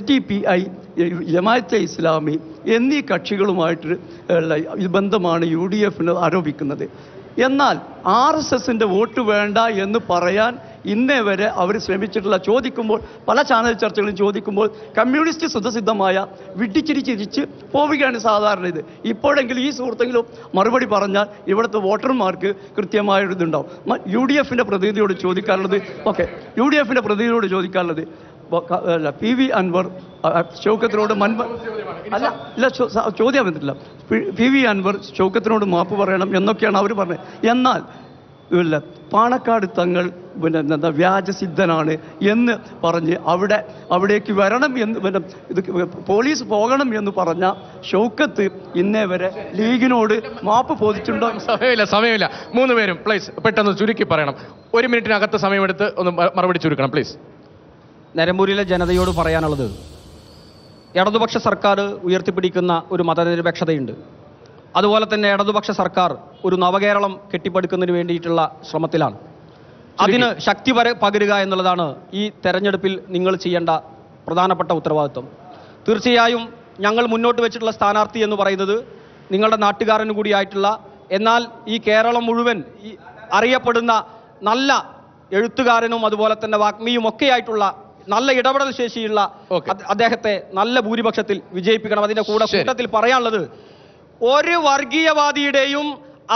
SDPI, Jamaat-e Islami എന്നീ കക്ഷികളുമായിട്ട് ബന്ധമാണ് UDF ആരോപിക്കുന്നത്. എന്നാൽ RSSന്റെ വോട്ട് വേണ്ട എന്ന് പറയാൻ ഇന്നേ വരെ അവർ ശ്രമിച്ചിട്ടുള്ള, ചോദിക്കുമ്പോൾ പല ചാനൽ ചർച്ചകളും ചോദിക്കുമ്പോൾ കമ്മ്യൂണിസ്റ്റ് സ്വതസിദ്ധമായ ചിരിച്ച് പോവുകയാണ് സാധാരണ ഇത്. ഇപ്പോഴെങ്കിലും ഈ സുഹൃത്തെങ്കിലും മറുപടി പറഞ്ഞാൽ ഇവിടുത്തെ വോട്ടർമാർക്ക് കൃത്യമായൊരിതുണ്ടാവും. UDFന്റെ പ്രതിനിധിയോട് ചോദിക്കാനുള്ളത് PV അൻവർ ഷൗക്കത്തിനോട് ചോദ്യം വന്നിട്ടില്ല. PV അൻവർ ഷൗക്കത്തിനോട് മാപ്പ് പറയണം എന്നൊക്കെയാണ് അവർ പറഞ്ഞത്. എന്നാൽ പാണക്കാട് തങ്ങൾ വ്യാജസിദ്ധനാണ് എന്ന് പറഞ്ഞ് അവിടേക്ക് വരണം എന്ന് ഇത് പോലീസ് പോകണം എന്ന് പറഞ്ഞ ഷൗക്കത്ത് ഇന്നേ വരെ ലീഗിനോട് മാപ്പ് ബോധിച്ചിട്ടുണ്ടോ? സമയമില്ല. 3 പേരും പ്ലീസ് പെട്ടെന്ന് ചുരുക്കി പറയണം. 1 മിനിറ്റിനകത്ത് സമയമെടുത്ത് ഒന്ന് മറുപടി ചുരുക്കണം പ്ലീസ്. നിലമ്പൂരിലെ ജനതയോട് പറയാനുള്ളത്, ഇടതുപക്ഷ സർക്കാർ ഉയർത്തിപ്പിടിക്കുന്ന ഒരു മതനിരപേക്ഷതയുണ്ട്. അതുപോലെ തന്നെ ഇടതുപക്ഷ സർക്കാർ ഒരു നവകേരളം കെട്ടിപ്പടുക്കുന്നതിന് വേണ്ടിയിട്ടുള്ള ശ്രമത്തിലാണ്. അതിന് ശക്തി പകരുക എന്നുള്ളതാണ് ഈ തെരഞ്ഞെടുപ്പിൽ നിങ്ങൾ ചെയ്യേണ്ട പ്രധാനപ്പെട്ട ഉത്തരവാദിത്വം. തീർച്ചയായും ഞങ്ങൾ മുന്നോട്ട് വെച്ചിട്ടുള്ള സ്ഥാനാർത്ഥി എന്ന് പറയുന്നത് നിങ്ങളുടെ നാട്ടുകാരനും കൂടിയായിട്ടുള്ള, എന്നാൽ ഈ കേരളം മുഴുവൻ അറിയപ്പെടുന്ന നല്ല എഴുത്തുകാരനും അതുപോലെ തന്നെ വാഗ്മിയും ഒക്കെയായിട്ടുള്ള നല്ല ഇടപെടൽ ശേഷിയുള്ള അദ്ദേഹത്തെ നല്ല ഭൂരിപക്ഷത്തിൽ വിജയിപ്പിക്കണം. അതിന്റെ കൂട്ടത്തിൽ പറയാനുള്ളത്, ഒരു വർഗീയവാദിയുടെയും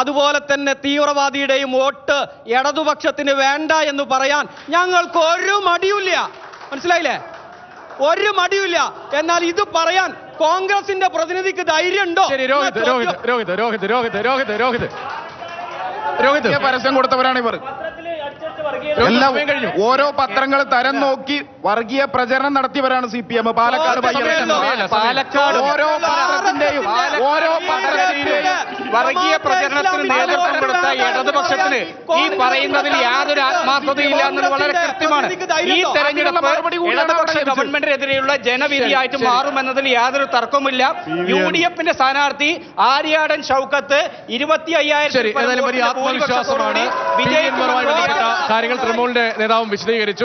അതുപോലെ തന്നെ തീവ്രവാദിയുടെയും വോട്ട് ഇടതുപക്ഷത്തിന് വേണ്ട എന്ന് പറയാൻ ഞങ്ങൾക്ക് ഒരു മടിയുമില്ല. മനസ്സിലായില്ലേ? ഒരു മടിയുമില്ല. എന്നാൽ ഇത് പറയാൻ കോൺഗ്രസിന്റെ പ്രതിനിധിക്ക് ധൈര്യം ഉണ്ടോ? രോഹിത് പരസ്യം കൊടുത്തവരാണ് ഇവർ. ഓരോ പത്രങ്ങൾ തരം നോക്കി വർഗീയ പ്രചരണം നടത്തിയവരാണ് CPM. പാലക്കാട് ഓരോ പത്രത്തിന്റെയും വർഗീയ പ്രചരണത്തിന് നേതൃത്വം കൊടുത്ത ഇടതുപക്ഷത്തിന് ഈ പറയുന്നതിൽ യാതൊരു ആത്മാർത്ഥതയില്ല എന്നത് വളരെ കൃത്യമാണ്. ഈ തെരഞ്ഞെടുപ്പ് ഇടതുപക്ഷ ഗവൺമെന്റിനെതിരെയുള്ള ജനവിധിയായിട്ട് മാറുമെന്നതിൽ യാതൊരു തർക്കവുമില്ല. UDFന്റെ സ്ഥാനാർത്ഥി ആര്യാടൻ ഷൗക്കത്ത് 25,000 കാര്യങ്ങൾ തൃണമൂലിന്റെ നേതാവും വിശദീകരിച്ചു.